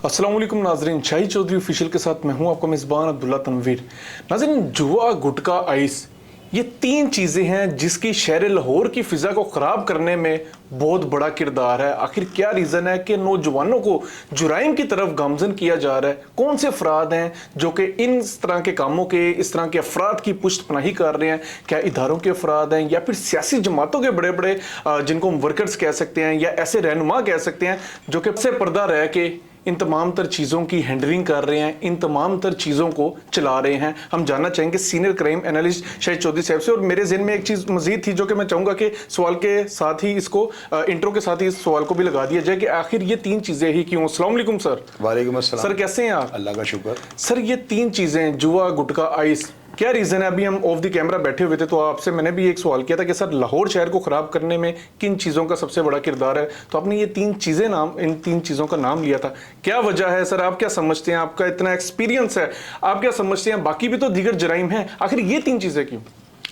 अस्सलाम वालेकुम नाजरीन, शाही चौधरी ऑफिशियल के साथ मैं हूं आपका मेज़बान अब्दुल्ला तनवीर। नाजरीन, जुआ, गुटखा, आइस, ये तीन चीज़ें हैं जिसकी शहर लाहौर की फ़िज़ा को ख़राब करने में बहुत बड़ा किरदार है। आखिर क्या रीज़न है कि नौजवानों को जुराइम की तरफ गामजन किया जा रहा है? कौन से अफराद हैं जो कि इन तरह के कामों के, इस तरह के अफराद की पुष्टपनाही कर रहे हैं? क्या इदारों के अफराद हैं या फिर सियासी जमातों के बड़े बड़े जिनको हम वर्कर्स कह सकते हैं या ऐसे रहनुमा कह सकते हैं जो कि से पर्दा रह के इन तमाम तर चीज़ों की हैंडलिंग कर रहे हैं, इन तमाम तर चीज़ों को चला रहे हैं? हम जानना चाहेंगे senior crime analyst Shahid Chaudhary साहब से। और मेरे ज़हन में एक चीज़ मजीद थी जो कि मैं चाहूँगा कि सवाल के साथ ही इसको इंट्रो के साथ ही इस सवाल को भी लगा दिया जाए कि आखिर ये तीन चीज़ें ही क्यों? अस्सलाम वालेकुम सर। वालेकुम अस्सलाम सर, कैसे हैं आप? अल्लाह का शुक्र। सर, ये तीन चीज़ें, जुआ, गुटखा, आइस, क्या रीज़न है? अभी हम ऑफ द कैमरा बैठे हुए थे तो आपसे मैंने भी एक सवाल किया था कि सर, लाहौर शहर को ख़राब करने में किन चीज़ों का सबसे बड़ा किरदार है? तो आपने ये तीन चीज़ें इन तीन चीज़ों का नाम लिया था। क्या वजह है सर? आप क्या समझते हैं? आपका इतना एक्सपीरियंस है, आप क्या समझते हैं? बाकी भी तो दीगर जराइम हैं, आखिर ये तीन चीज़ें क्यों?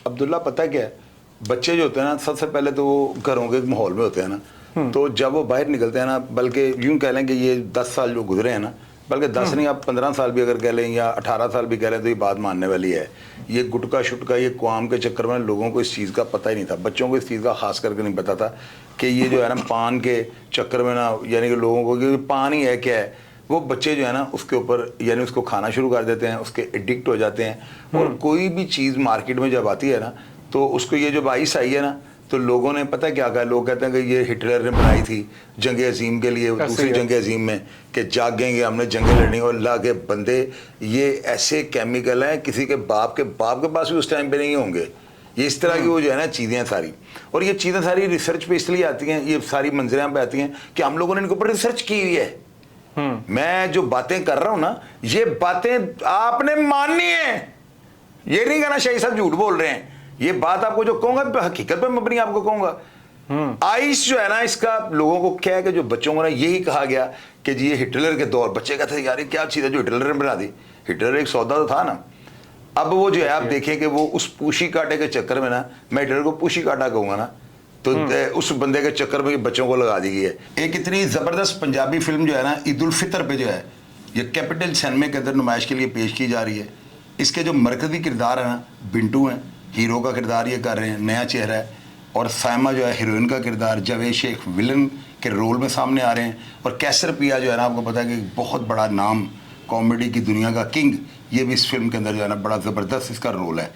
अब्दुल्ला, पता क्या है, बच्चे जो होते हैं ना, सबसे पहले तो वो घरों के माहौल में होते हैं ना, तो जब वो बाहर निकलते हैं ना, बल्कि यूँ कह लें कि ये 10 साल जो गुजरे हैं ना, बल्कि 10 नहीं, आप 15 साल भी अगर कह लें या 18 साल भी कह लें तो ये बात मानने वाली है। ये गुटका शुटका, ये क्वाम के चक्कर में लोगों को इस चीज़ का पता ही नहीं था, बच्चों को इस चीज़ का खास करके नहीं पता था कि ये जो है ना पान के चक्कर में ना, यानी कि लोगों को कि पान ही है क्या है, वो बच्चे जो है ना उसके ऊपर यानी उसको खाना शुरू कर देते हैं, उसके एडिक्ट हो जाते हैं। और कोई भी चीज़ मार्केट में जब आती है ना, तो उसको ये जो आइस आई है ना, तो लोगों ने पता क्या कहा, लोग कहते हैं कि ये हिटलर ने बनाई थी जंग अजीम के लिए, दूसरी जंग अजीम में, कि जागेंगे हमने जंगें लड़नी। और अल्लाह के बंदे, ये ऐसे केमिकल हैं किसी के बाप के पास भी उस टाइम पे नहीं होंगे। ये इस तरह की वो जो है ना चीज़ें हैं सारी, और ये चीज़ें सारी रिसर्च पे इसलिए आती हैं, ये सारी मंजरें पे आती हैं कि हम लोगों ने इनके ऊपर रिसर्च की हुई है। मैं जो बातें कर रहा हूँ ना, ये बातें आपने माननी है, ये नहीं कहना शाही साहब झूठ बोल रहे हैं। ये बात आपको जो कहूंगा हकीकत पे मैं अपनी आपको कहूंगा। आइस जो है ना, इसका लोगों को क्या है कि जो बच्चों को ना यही कहा गया कि जी ये हिटलर के दौर, बच्चे कहते हैं यार ये क्या चीज़ है जो हिटलर ने बना दी। हिटलर एक सौदा तो था ना। अब वो जो है आप देखें कि वो उस पूशी काटे के चक्कर में ना, मैं हिटलर को पूशी काटा कहूँगा ना, तो उस बंदे के चक्कर में बच्चों को लगा दी गई है। एक इतनी ज़बरदस्त पंजाबी फिल्म जो है ना, ईद उल फितर पे जो है, ये कैपिटल सिनेमा के अंदर नुमाइश के लिए पेश की जा रही है। इसके जो मरकज़ी किरदार है ना, बिंटू हैं, हीरो का किरदार ये कर रहे हैं, नया चेहरा है। और साइमा जो है हीरोइन का किरदार, जावेद शेख विलन के रोल में सामने आ रहे हैं। और कैसर पिया जो है ना, आपको पता है कि बहुत बड़ा नाम, कॉमेडी की दुनिया का किंग, ये भी इस फिल्म के अंदर जो है ना बड़ा ज़बरदस्त इसका रोल है।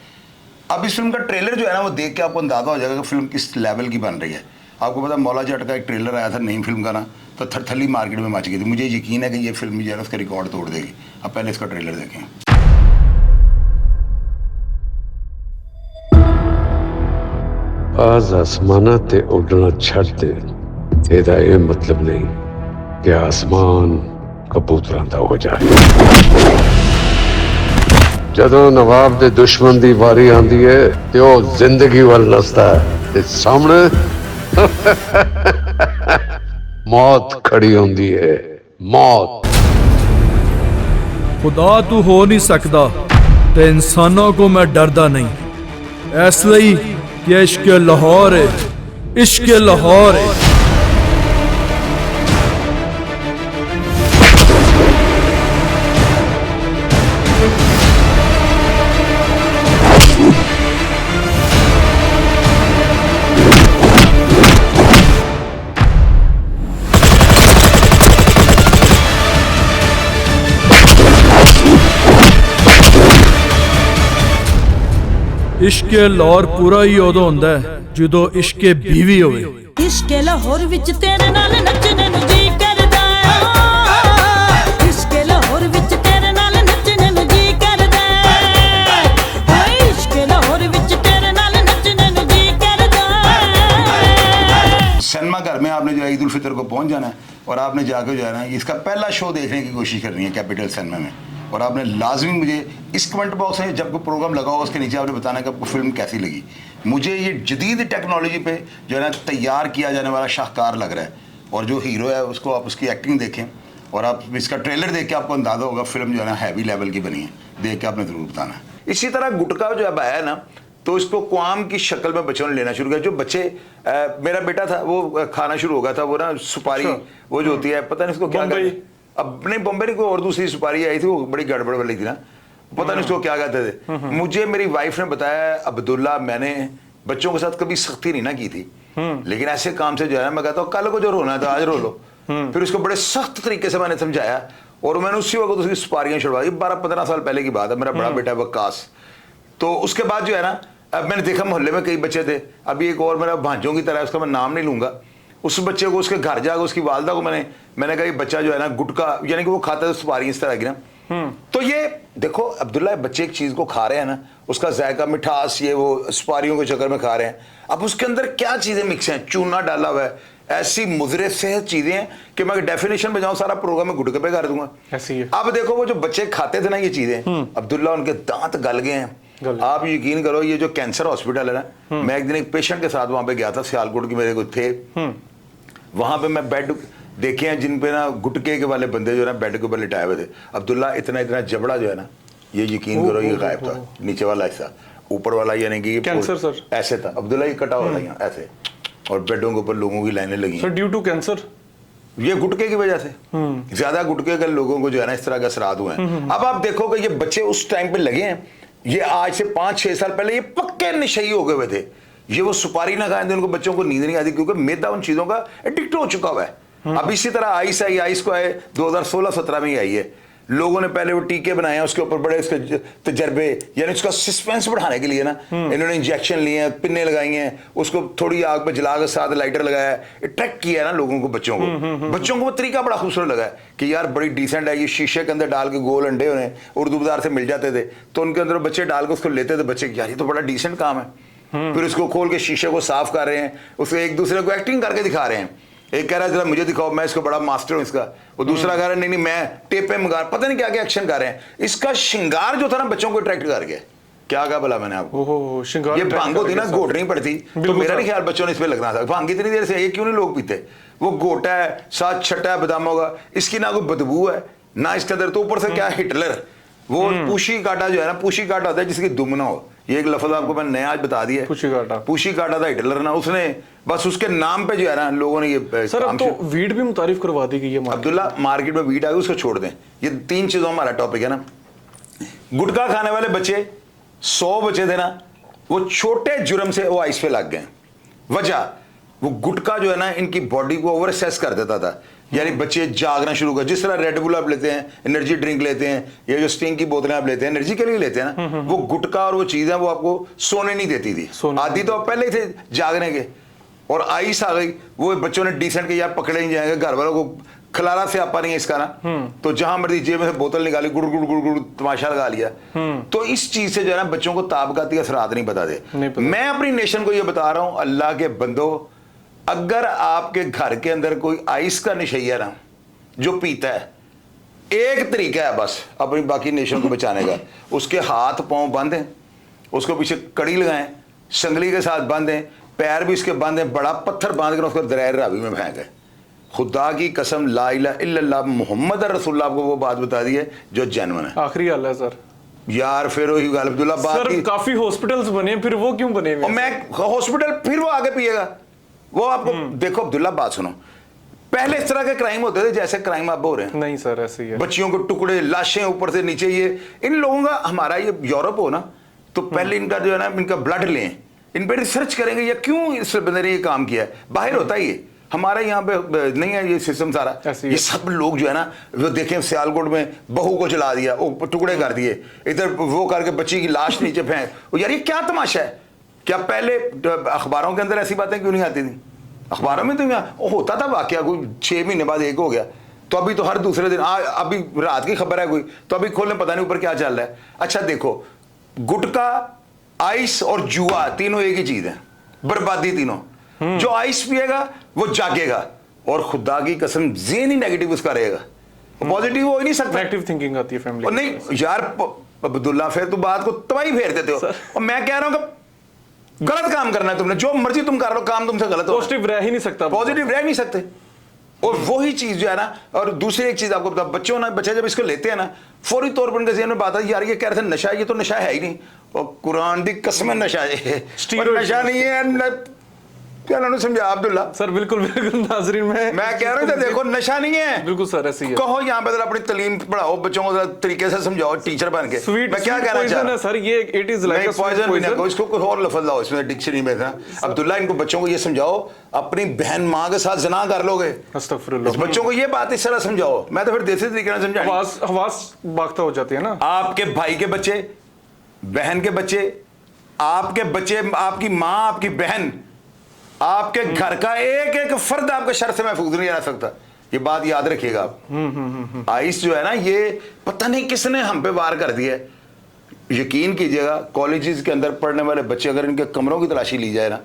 अब इस फिल्म का ट्रेलर जो है ना, वो देख के आपको अंदाज़ा हो जाएगा कि फिल्म किस लेवल की बन रही है। आपको पता मौला जट का एक ट्रेलर आया था नई फिल्म का ना, तो थरथली मार्केट में मच गई थी। मुझे यकीन है कि ये फिल्म जो है ना उसका रिकॉर्ड तोड़ देगी। अब पहले इसका ट्रेलर देखें। आज आसमाना ते उड़ना छड़ दे, एदा ये मतलब नहीं कि आसमान कबूतरां दा हो जाए। जदों नवाब दे दुश्मन दी वारी आंदी है ते ओ जिंदगी वल नसदा है ते सामने मौत खड़ी होंदी है। मौत। खुदा तू हो नहीं सकता ते इंसानों को मैं डरदा नहीं, इसलिए कि इश्क लाहौर है, इश्क लाहौर है। इश्क लाहौर पूरा ही उदों हुंदा है जदों इश्क बीवी होवे। इश्क लाहौर विच तेरे नाल नचने नु जी करदा है, इश्क लाहौर विच तेरे नाल नचने नु जी करदा है, इश्क लाहौर विच तेरे नाल नचने नु जी करदा है। सिनेमा घर में आपने जो है ईद उल फितर को पहुंच जाना है और आपने जाकर जो है ना इसका पहला शो देखने की कोशिश करनी है कैपिटल सिनेमा में। और आपने लाजमी मुझे इस कमेंट बॉक्स में जब कोई प्रोग्राम लगा हो उसके नीचे आपने बताना कि आपको फिल्म कैसी लगी। मुझे ये जदीद टेक्नोलॉजी पे जो है ना तैयार किया जाने वाला शाहकार लग रहा है। और जो हीरो है उसको आप उसकी एक्टिंग देखें और आप इसका ट्रेलर देख के आपको अंदाज़ा होगा फिल्म जो है ना हैवी लेवल की बनी है। देख के आपने ज़रूर बताना है। इसी तरह गुटखा जो अब आया है ना, तो इसको क्वाम की शक्ल में बच्चों ने लेना शुरू किया। जो बच्चे मेरा बेटा था वो खाना शुरू हो गया था, वो ना सुपारी वो जो होती है, पता नहीं इसको क्या अपने बॉम्बे की कोई और दूसरी सुपारी आई थी, वो बड़ी गड़बड़ वाली थी ना, पता नहीं उसको क्या कहते थे। मुझे मेरी वाइफ ने बताया, अब्दुल्ला मैंने बच्चों के साथ कभी सख्ती नहीं ना की थी, लेकिन ऐसे काम से जो है मैं कहता हूँ कल को जो रोना है तो आज रो लो। फिर उसको बड़े सख्त तरीके से मैंने समझाया और मैंने उसी वक्त उसकी सुपारियां छुड़वाई। 12-15 साल पहले की बात है। मेरा बड़ा बेटा वक्कास, तो उसके बाद जो है ना, अब मैंने देखा मोहल्ले में कई बच्चे थे, अभी एक और मेरा भांजों की तरह, उसका मैं नाम नहीं लूंगा, उस बच्चे को उसके घर जाकर उसकी वालदा को मैंने कहा ये बच्चा जो है ना गुटखा, यानी कि वो खाता था सुपारी इस तरह की ना। तो ये देखो अब्दुल्ला, बच्चे एक चीज को खा रहे हैं ना, उसका जायका मिठास, ये वो सुपारियों के चक्कर में खा रहे हैं। अब उसके अंदर क्या चीजें मिक्स हैं, चूना डाला हुआ है, ऐसी मुजरे सेहत चीजें हैं कि मैं डेफिनेशन में जाऊं सारा प्रोग्राम में गुटके पे कर दूंगा। ऐसी है। अब देखो वो जो बच्चे खाते थे ना ये चीजें, अब्दुल्ला उनके दांत गल गए हैं। आप यकीन करो, ये जो कैंसर हॉस्पिटल है ना, मैं एक दिन एक पेशेंट के साथ वहां पे गया था, सियालकोट की मेरे को थे, वहां पे मैं बेड देखे हैं जिन पे ना गुटके के वाले बंदे जो है ना बेड के ऊपर लिटाए हुए थे। अब्दुल्ला इतना इतना जबड़ा जो है ना, ये यकीन करो ये गायब था, नीचे वाला हिस्सा, ऊपर वाला यानी कि कैंसर सर ऐसे था। अब्दुल्ला ये कटा हुआ था यहाँ ऐसे, और बेडों के ऊपर लोगों की लाइनें लगी सर ड्यू टू कैंसर, ये गुटके की वजह से। ज्यादा गुटके के लोगों को जो है ना इस तरह का असरात हुए हैं। अब आप देखो कि ये बच्चे उस टाइम पे लगे हैं, ये आज से 5-6 साल पहले ये पक्के नशई हो गए हुए थे। ये वो सुपारी ना खाएं तो उनको बच्चों को नींद नहीं आती, क्योंकि मैदा उन चीजों का एडिक्ट हो चुका हुआ है। अब इसी तरह आइस आई, आइस को आए 2016-17 में ही आई है। लोगों ने पहले वो टीके बनाए हैं, उसके ऊपर बड़े उसके तजर्बे, यानी उसका सस्पेंस बढ़ाने के लिए ना इन्होंने इंजेक्शन लिए हैं, पिन्ने लगाई हैं, उसको थोड़ी आग पे जला के साथ लाइटर लगाया है, अट्रैक्ट किया है ना लोगों को, बच्चों को वो तरीका बड़ा खूबसूरत लगा है कि यार बड़ी डिसेंट है। ये शीशे के अंदर डाल के गोल अंडे उन्हें उर्दू बाजार से मिल जाते थे, तो उनके अंदर बच्चे डाल के उसको लेते थे बच्चे, यार ये तो बड़ा डिसेंट काम है। फिर उसको खोल के शीशे को साफ कर रहे हैं, उसको एक दूसरे को एक्टिंग करके दिखा रहे हैं। एक कह रहा है जरा मुझे दिखाओ, मैं इसको बड़ा मास्टर हूं इसका, वो दूसरा कह रहा है नहीं मैं टेप पे मंगा, पता नहीं क्या क्या एक्शन कर रहे हैं। इसका श्रृंगार जो था ना बच्चों को अट्रैक्ट कर गया। क्या कहा भला मैंने आपको, ओहो श्रृंगार ये भांग होती ना, घोटनी पड़ती, तो मेरा नहीं ख्याल बच्चों ने इस पे लगना था। भांग इतनी देर से ये क्यों नहीं लोग पीते, वो गोटा है साथ छटा है बादामों का, इसकी ना कोई बदबू है ना इसके अंदर, तो ऊपर से क्या हिटलर, वो पूशी काटा जो है ना, पूशी काटा होता है जिसकी दुम ना हो, ये एक लफ्ज आपको मैंने नया आज बता दिया। पूशी काटा था हिटलर ना, उसने बस उसके नाम पे जो है ना लोगों ने ये सर अब तो वीड भी मुतारिफ करवा दी गई है। अब्दुल्ला मार्केट में वीड आ गई, उसको छोड़ दें। ये 3 चीजों हमारा टॉपिक है ना। गुटखा खाने वाले बच्चे 100 बच्चे थे ना, वो छोटे जुर्म से वो आइस पे लग गए। वजह वो गुटखा जो है ना इनकी बॉडी को ओवर सेस कर देता था, यानी बच्चे जागना शुरू कर, जिस तरह रेड बुल आप लेते हैं, एनर्जी ड्रिंक लेते हैं, ये जो स्टिंग की बोतलें आप लेते हैं एनर्जी के लिए लेते हैं ना, वो गुटखा और वो चीज है वो आपको सोने नहीं देती थी। आदि तो आप पहले ही थे जागने के, और आइस आ गई, वो बच्चों ने डिसेंट के यार पकड़े नहीं जाएंगे, घर वालों को खलारा से आपा नहीं है इसका ना, तो जहां मर्जी जेब में से बोतल निकाली, गुड़ गुड़ गुड़ गुड़ तमाशा लगा लिया। तो इस चीज से जो है ना बच्चों को ताबकाती असरात नहीं बताते। मैं अपनी नेशन को ये बता रहा हूं, अल्लाह के बंदो, अगर आपके घर के अंदर कोई आइस का नशैया ना जो पीता है, एक तरीका है बस अपनी बाकी नेशन को बचाने का, उसके हाथ पांव बांधें, उसको पीछे कड़ी लगाएं, संगली के साथ बांधें, पैर भी इसके बांधें, बड़ा पत्थर बांध कर उसको दरिया रावी में फेंकें। खुदा की कसम ला इलाहा इल्लल्लाह मोहम्मद रसूलुल्लाह, आपको वो बात बता दी है जो जेन्युइन है। आखिरी हाल है सर यार, फिर वही अब्दुल्ला बात सर, काफी हॉस्पिटल्स बने, फिर वो क्यों बने हुए? मैं हॉस्पिटल फिर वो आगे पिएगा वो आपको। देखो अब्दुल्ला बात सुनो, पहले इस तरह के क्राइम होते थे जैसे क्राइम अब हो रहे हैं। नहीं सर ऐसे ही है, बच्चियों को टुकड़े, लाशें ऊपर से नीचे। ये इन लोगों का, हमारा ये यूरोप हो ना, तो पहले इनका जो है ना इनका ब्लड लें, इन पर रिसर्च करेंगे या क्यों इस बंदे ने ये काम किया है। बाहर होता ही है, हमारे यहाँ पे नहीं है ये सिस्टम सारा। ये सब लोग जो है ना, वो देखें सियालकोट में बहू को जला दिया, टुकड़े कर दिए, इधर वो करके बच्ची की लाश नीचे फेंक, यार ये क्या तमाशा है। क्या पहले अखबारों के अंदर ऐसी बातें क्यों नहीं आती थी? अखबारों में तो यहाँ होता था वाकया, कोई 6 महीने बाद एक हो गया, तो अभी तो हर दूसरे दिन अभी रात की खबर है कोई, तो अभी खोलने पता नहीं ऊपर क्या चल रहा है। अच्छा देखो, गुटखा, आइस और जुआ तीनों एक ही चीज है, बर्बादी तीनों। जो आइस पिएगा वो जागेगा, और खुदा की कसम ज़हन ही नेगेटिव उसका रहेगा, पॉजिटिव हो ही नहीं सकता। नेगेटिव थिंकिंग आती है फैमिली। और नहीं यार अब्दुल्ला, फिर तुम बात को तबाही फेर देते हो। और मैं कह रहा हूं कि गलत काम करना है तुमने, जो मर्जी तुम कर लो, काम तुमसे गलत हो, पॉजिटिव रह ही नहीं सकता, पॉजिटिव रह नहीं सकते। और वही चीज जो है ना, और दूसरी एक चीज आपको बता, बच्चे जब इसको लेते हैं ना, फौरी तौर पर उनके ज़हन में बात है यार ये कह रहे थे नशा, ये तो नशा है ही नहीं, और कुरान दी कसम नशा है, नशा नहीं है। क्या उन्होंने समझा अब्दुल्ला? सर बिल्कुल बिल्कुल नाजरीन, मैं कह रहा हूँ देखो नशा नहीं है। बिल्कुल सर ऐसे ही है। कहो यहाँ पे अपनी तालीम पढ़ाओ, बच्चों को तरीके से समझाओ टीचर बन के। स्वीट मैं क्या कहना चाह रहा हूँ सर, ये इट इज लाइक पॉइजन। इसको कोई और लफ्ज लाओ इसमें डिक्शनरी में था। अब्दुल्ला इनको बच्चों को ये समझाओ अपनी बहन माँ के साथ जना कर लोगे, अस्तगफिरुल्लाह। बच्चों को ये बात इस तरह समझाओ। मैं तो फिर देसी तरीके से समझाऊं। हवास बाख्ता हो जाती है ना। आपके भाई के बच्चे, बहन के बच्चे, आपके बच्चे, आपकी माँ, आपकी बहन, आपके घर का एक एक फर्द आपके शर से महफूज नहीं रह सकता। ये बात याद रखिएगा आप। आइस जो है ना, ये पता नहीं किसने हम पे वार कर दिया है। यकीन कीजिएगा कॉलेजेस के अंदर पढ़ने वाले बच्चे अगर इनके कमरों की तलाशी ली जाए ना,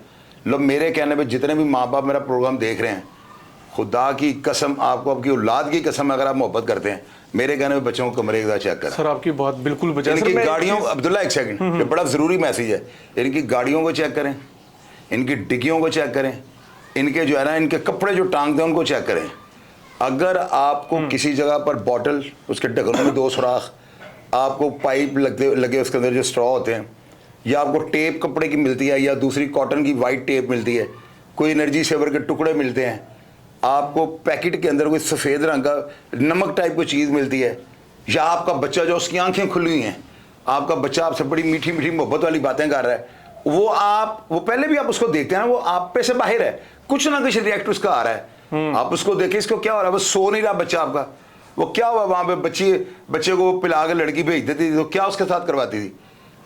लोग मेरे कहने पे जितने भी माँ बाप मेरा प्रोग्राम देख रहे हैं, खुदा की कसम, आपको आपकी औलाद की कसम, अगर आप मोहब्बत करते हैं, मेरे कहने पे बच्चों को कमरे का चेक करें। सर आपकी बात बिल्कुल बजा। इनकी गाड़ियों, अब्दुल्ला एक सेकंड, ये बड़ा जरूरी मैसेज है। इनकी गाड़ियों को चेक करें, इनकी डिग्गियों को चेक करें, इनके जो है ना, इनके कपड़े जो टांगते हैं उनको चेक करें। अगर आपको किसी जगह पर बॉटल, उसके ढक्कनों में 2 सुराख, आपको पाइप लगे उसके अंदर जो स्ट्रॉ होते हैं, या आपको टेप कपड़े की मिलती है, या दूसरी कॉटन की वाइट टेप मिलती है, कोई एनर्जी सेवर के टुकड़े मिलते हैं, आपको पैकेट के अंदर कोई सफ़ेद रंग का नमक टाइप की चीज़ मिलती है, या आपका बच्चा जो उसकी आंखें खुली हुई हैं, आपका बच्चा आपसे बड़ी मीठी मीठी मोहब्बत वाली बातें कर रहा है, वो पहले भी आप उसको देखते हैं ना, वो आप पे से बाहर है, कुछ ना कुछ रिएक्ट उसका आ रहा है। आप उसको देखें, इसको क्या हो रहा है, वो सो नहीं रहा बच्चा आपका, वो क्या हुआ वहां पे, बच्चे को पिला के लड़की भेज देती थी तो क्या उसके साथ करवाती थी?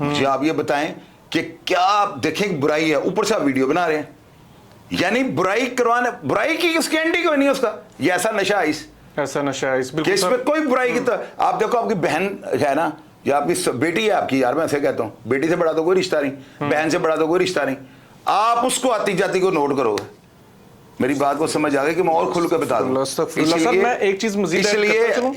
मुझे आप ये बताएं कि क्या आप देखें बुराई है, ऊपर से आप वीडियो बना रहे हैं, यानी बुराई करवाने, बुराई की उसकी एंटी क्यों नहीं है उसका? ये ऐसा नशा है, ऐसा नशा है कि इसमें कोई बुराई की। तो आप देखो, आपकी बहन है ना, या आपकी बेटी है आपकी, यार मैं ऐसे कहता हूँ, बेटी से बड़ा तो कोई रिश्ता नहीं, बहन से बड़ा तो कोई रिश्ता नहीं, आप उसको आती जाती को नोट करोगे, मेरी बात को समझ आ गई कि मैं और खुल के बता दूं। सर मैं एक चीज मजीद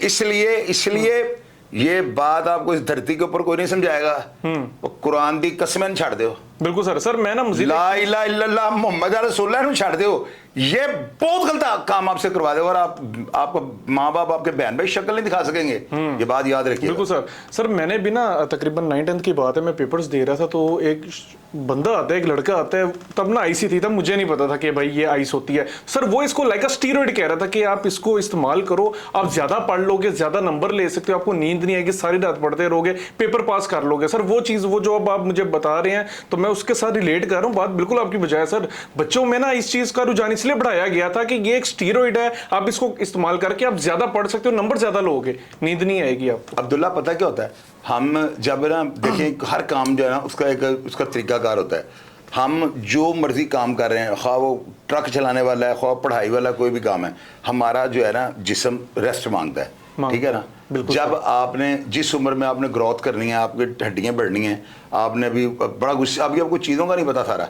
इसलिए ये बात आपको इस धरती के ऊपर कोई नहीं समझाएगा, वो कुरान दी कसमें छाड़ दो। बिल्कुल सर। सर मैं ना मजीद ला इलाहा इल्लल्लाह मुहम्मद रसूलुल्लाह छाड़ दो, ये बहुत गलत काम आपसे करवा दे, और आपको माँ बाप, आपके बहन भाई शक्ल नहीं दिखा सकेंगे। ये बात याद रखिए। बिल्कुल सर। सर मैंने भी ना तकरीबन 9th की बात है, मैं पेपर्स दे रहा था, तो एक बंदा आता है, एक लड़का आता है, तब ना आईसी थी, तब मुझे नहीं पता था कि भाई ये आइस होती है। सर वो इसको लाइक अ स्टीरॉइड कह रहा था कि आप इसको इस्तेमाल करो, आप ज्यादा पढ़ लोगे, ज्यादा नंबर ले सकते हो, आपको नींद नहीं आएगी, सारी रात पढ़ते रहोगे, पेपर पास कर लोगे। सर वो चीज, वो जो अब आप मुझे बता रहे हैं, तो मैं उसके साथ रिलेट कर रहा हूँ। बात बिल्कुल आपकी बजाय सर, बच्चों में ना इस चीज का रुझान इसलिए बढ़ाया गया था कि ये एक स्टीरॉइड है, आप इसको इस्तेमाल करके आप ज्यादा पढ़ सकते हो, नंबर ज्यादा लोगे, नींद नहीं आएगी आपको। अब्दुल्ला पता क्या होता है, हम जब ना देखें, हर काम जो है ना उसका तरीकाकार होता है। हम जो मर्जी काम कर रहे हैं, खा वो ट्रक चलाने वाला है, खा पढ़ाई वाला कोई भी काम है, हमारा जो है ना जिस्म रेस्ट मांगता है, ठीक है ना। जब आपने जिस उम्र में आपने ग्रोथ करनी है, आपकी हड्डियां बढ़नी है, आपने अभी बड़ा कुछ, अभी आपको चीजों का नहीं पता सारा,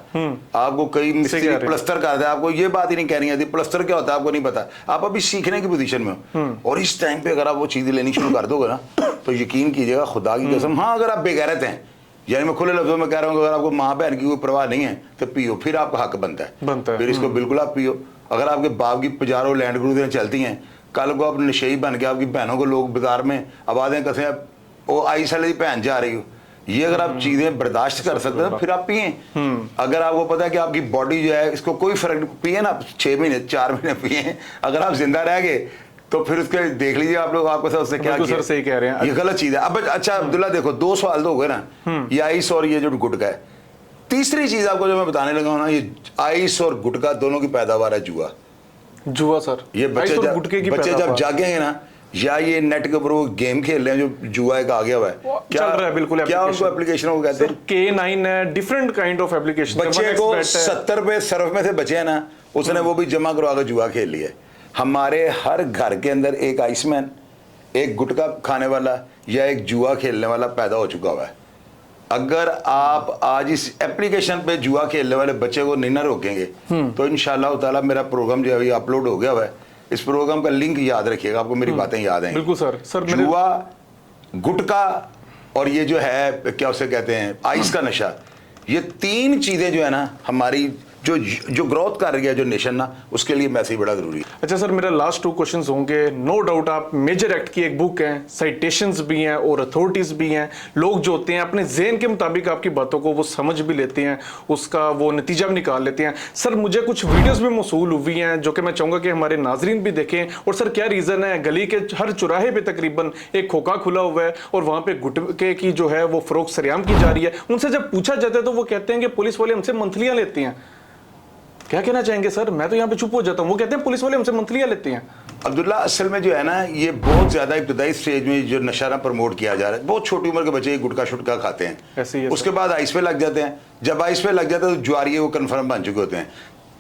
आपको कई मिस्त्री प्लस्तर करते हैं, आपको ये बात ही नहीं कहनी आती प्लस्तर क्या होता है आपको नहीं पता, आप अभी सीखने की पोजीशन में हो, और इस टाइम पे अगर आप वो चीजें लेनी शुरू कर दोगे ना, तो यकीन कीजिएगा खुदा की कसम, हाँ अगर आप बेगैरत हैं, यानी मैं खुले लफ्जों में कह रहा हूँ, अगर आपको माँ बहन की कोई परवाह नहीं है तो पियो, फिर आपका हक बनता है, फिर इसको बिल्कुल आप पियो। अगर आपके बाप की पजारो लैंड क्रूजरें चलती हैं, कल को आप नशेई बन के आपकी बहनों को लोग बाजार में आवाज़ें कसे, वो आई साल की बहन जा रही हो, ये अगर आप चीज़ें बर्दाश्त कर सकते हैं फिर आप पिए। अगर आपको पता है कि आपकी बॉडी जो है इसको कोई फर्क, पिए ना, 6 महीने 4 महीने पिए, अगर आप जिंदा रह गए तो फिर उसके देख लीजिए आप लोग, आपके साथ उससे क्या किया। सर सही कह रहे हैं, ये गलत चीज़ है। अब अच्छा अब्दुल्ला देखो, 2 सवाल तो हो गए ना, ये आइस और ये जो गुटका है। तीसरी चीज़ आपको जो मैं बताने लगा हूँ ना, ये आइस और गुटका दोनों की पैदावार है जुआ। जुआ सर, ये बच्चे जब जागेंगे ना, या ये नेट के ऊपर वो गेम खेल रहे हैं जो जुआ एक आ गया हुआ है, क्या चल रहा है, बिल्कुल क्या उनको एप्लीकेशन को कहते हैं, K9 है, डिफरेंट काइंड ऑफ एप्लीकेशन। बच्चे को 70 रुपए सर्फ में से बचे हैं ना, उसने वो भी जमा करवा कर जुआ खेल लिया। हमारे हर घर के अंदर एक आइसमैन, एक गुटखा खाने वाला या एक जुआ खेलने वाला पैदा हो चुका हुआ है। अगर आप आज इस एप्लीकेशन पे जुआ खेलने वाले बच्चे को नहीं ना रोकेंगे तो इंशाल्लाह ताला मेरा प्रोग्राम जो है अपलोड हो गया हुआ है, इस प्रोग्राम का लिंक याद रखिएगा, आपको मेरी बातें याद आएंगी। बिल्कुल सर। सर जुआ, गुटखा और ये जो है क्या उसे कहते हैं आइस का नशा, ये 3 चीजें जो है ना हमारी जो ग्रोथ कर रही है जो नेशन ना, उसके लिए मैसेज बड़ा जरूरी है। अच्छा सर, मेरा लास्ट 2 क्वेश्चंस होंगे। नो डाउट आप मेजर एक्ट की एक बुक है, साइटेशंस भी हैं और अथॉरिटीज भी हैं। लोग जो होते हैं अपने ज़हन के मुताबिक आपकी बातों को वो समझ भी लेते हैं, उसका वो नतीजा भी निकाल लेते हैं। सर मुझे कुछ वीडियोस भी मौसूल हुई हैं जो कि मैं चाहूँगा कि हमारे नाजरीन भी देखें। और सर क्या रीज़न है, गली के हर चौराहे पे तकरीबन एक खोखा खुला हुआ है और वहाँ पे गुटके की जो है वो फरोख्त सरेआम की जा रही है। उनसे जब पूछा जाता है तो वो कहते हैं कि पुलिस वाले हमसे मंथलियाँ लेते हैं। क्या कहना चाहेंगे सर? मैं तो यहाँ पे चुप हो जाता हूँ। वो कहते हैं पुलिस वाले हमसे मंथलियाँ लेते हैं। अब्दुल्ला, असल में जो है ना, ये बहुत ज्यादा इब्तदाई स्टेज में जो नशा प्रमोट किया जा रहा है, बहुत छोटी उम्र के बच्चे गुटखा शुटका खाते हैं, ऐसे ही है उसके बाद आइस पे लग जाते हैं। जब आइस पे लग जाते हैं तो जुआरी वो कन्फर्म बन चुके होते हैं।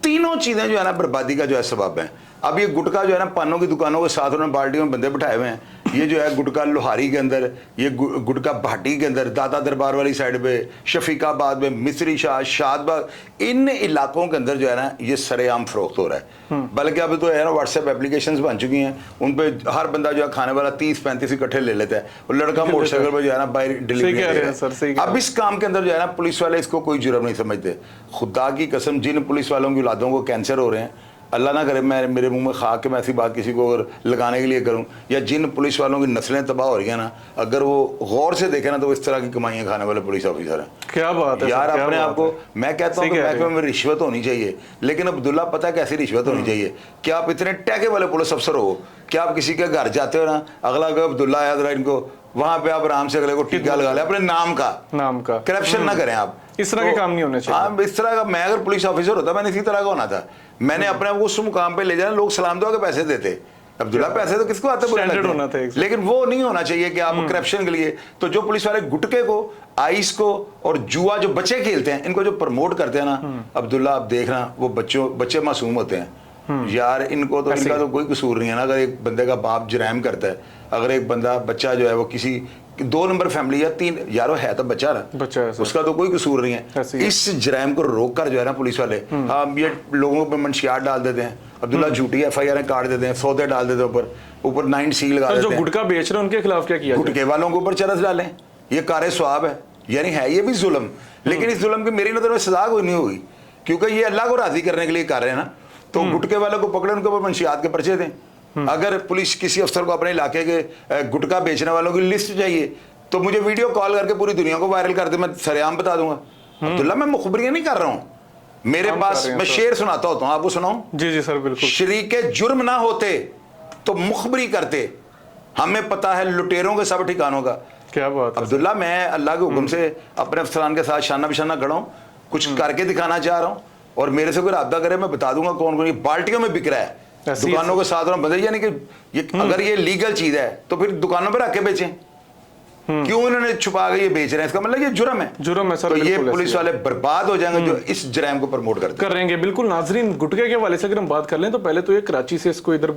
तीनों चीजें जो है ना बर्बादी का जो है सबब है। अब ये गुटखा जो है ना, पानों की दुकानों के साथ उन्होंने बाल्टियों में बंदे बिठाए हुए हैं। ये जो है गुटखा लोहारी के अंदर, ये गुटखा भाटी के अंदर, दादा दरबार वाली साइड पे, शफीकाबाद में, मिस्री शाह, शादबाग, इन इलाकों के अंदर जो है ना ये सरेआम फरोख्त हो रहा है। बल्कि अब तो है ना व्हाट्सएप एप्लीकेशंस बन चुकी हैं, उन पे हर बंदा जो है खाने वाला 30-35 इकट्ठे ले लेता है और लड़का मोटरसाइकिल पर जो है ना बाहर डिलीवरी। अब इस काम के अंदर जो है ना पुलिस वाले इसको कोई जुर्म नहीं समझते। खुदा की कसम, जिन पुलिस वालों की औलादों को कैंसर हो रहे हैं, अल्लाह ना करे मैं मेरे मुंह में खाक के मैं ऐसी बात किसी को अगर लगाने के लिए करूं, या जिन पुलिस वालों की नस्लें तबाह हो रही हैं ना, अगर वो गौर से देखें ना तो इस तरह की कमाइयां खाने वाले पुलिस ऑफिसर हैं। क्या बात है यार, सर, अपने आप को मैं कहता हूँ कि महकमे में रिश्वत होनी चाहिए, लेकिन अब्दुल्ला पता है कैसी रिश्वत होनी चाहिए कि आप इतने टैके वाले पुलिस अफसर हो कि आप किसी के घर जाते हो ना, अगला अगर अब्दुल्ला आया जरा इनको, वहां पे आप आराम से अगले को टीका लगा ले अपने नाम का करप्शन ना करें आप। इस तरह के काम नहीं होने चाहिए। हाँ, इस तरह का मैं अगर पुलिस ऑफिसर होता मैंने इसी तरह का होना था। मैंने अपने आप को उस मुकाम पे ले जाना, लोग सलाम दुआ के पैसे देते। अब्दुल्ला पैसे तो किसको आते होना था, लेकिन वो नहीं होना चाहिए कि आप करप्शन के लिए। तो जो पुलिस वाले गुटके को, आइस को और जुआ जो बच्चे खेलते हैं, इनको जो प्रमोट करते हैं ना अब्दुल्ला, आप देखना वो बच्चे मासूम होते हैं यार। इनको तो इनका तो कोई कसूर नहीं है ना। अगर एक बंदे का बाप जराइम करता है, अगर एक बच्चा जो है वो किसी 2 नंबर फैमिली या 3, यार वो है तो बच्चा ना, उसका तो कोई कसूर नहीं है। इस जराइम को रोक कर जो है ना पुलिस वाले ये लोगों पे मंशियात डाल देते हैं। अब्दुल्ला झूठी FIR काट देते हैं, सौदे डाल देते हैं, ऊपर 9C लगा देते हैं। जो गुटखा बेच रहे हैं उनके खिलाफ क्या किया? गुटके वालों के ऊपर चरस डालें, ये कारे स्वाब है, यानी है ये भी जुल्म। लेकिन इस जुल्म की मेरी नजर में सजा कोई नहीं होगी, क्योंकि ये अल्लाह को राजी करने के लिए कर रहे हैं ना। तो गुटके वालों को पकड़े, उनके ऊपर मंशियात के पर्चे दें। अगर पुलिस किसी अफसर को अपने इलाके के गुटखा बेचने वालों की लिस्ट चाहिए तो मुझे वीडियो कॉल करके पूरी दुनिया को वायरल कर दे, मैं सरेआम बता दूंगा। अब्दुल्ला, मैं मुखबरियां नहीं कर रहा हूं, मेरे पास मैं शेर सुनाता होता हूं, आपको सुनाऊं? जी सर बिल्कुल। शरीके जुर्म ना होते तो मुखबरी करते, हमें पता है लुटेरों के सब ठिकानों का। क्या बात है अब्दुल्ला, मैं अल्लाह के हुक्म से अपने अफसरान के साथ शाना बिशाना खड़ा हूं, कुछ करके दिखाना चाह रहा हूं, और मेरे से कोई राब्ता करे मैं बता दूंगा कौन कौन। ये बाल्टियों में बिक रहा है, दुकानों के साथ बदल, यानी कि ये अगर ये लीगल चीज है तो फिर दुकानों पर रख के बेचें। क्यों इन्होंने छुपा के ये बेच रहे हैं? इसका मतलब ये जुर्म है सर। तो ये पुलिस वाले बर्बाद हो जाएंगे जो इस जराइम को प्रमोट करते करेंगे। बिल्कुल नाजरीन, गुटखे के हवाले से अगर हम बात कर लें तो पहले तो ये कराची से इसको इधर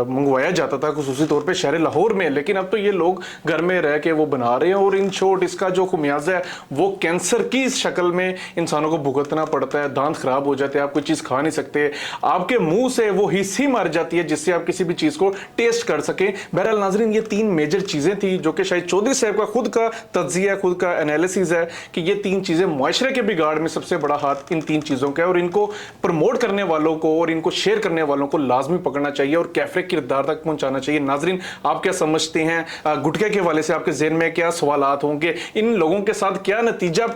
मंगवाया जाता था, खुसूसी तौर पे शहर लाहौर में, लेकिन अब तो ये लोग घर में रह के वो बना रहे हैं और इन शॉर्ट इसका जो खुमियाजा है वो कैंसर की शक्ल में इंसानों को भुगतना पड़ता है। दांत खराब हो जाते हैं, आप कोई चीज़ खा नहीं सकते, आपके मुंह से वो हिस्सी मर जाती है जिससे आप किसी भी चीज़ को टेस्ट कर सकें। बहरहाल नाजरीन, ये 3 मेजर चीज़ें थी जो कि शायद चौधरी साहब का खुद का तज्जिया, खुद का एनालिसिस है कि ये 3 चीजें मुआशरे के बिगाड़ में सबसे बड़ा हाथ इन 3 चीजों का है, और इनको प्रमोट करने वालों को और इनको शेयर करने वालों को लाजमी पकड़ना चाहिए और कैफे किरदार तक पहुंचाना चाहिए। नाजरीन, आप क्या समझते हैं? गुटखे के हवाले से आपके ज़हन में क्या सवालात होंगे? इन लोगों के साथ क्या नतीजा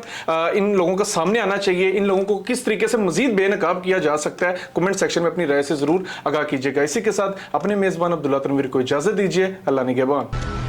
इन लोगों का सामने आना चाहिए? इन लोगों को किस तरीके से मजीद बेनकाब किया जा सकता है? कमेंट सेक्शन में अपनी राय से जरूर आगाह कीजिएगा। इसी के साथ अपने मेजबान अब्दुल्ला तनवीर को इजाजत दीजिए। अल्लाह निगहबान।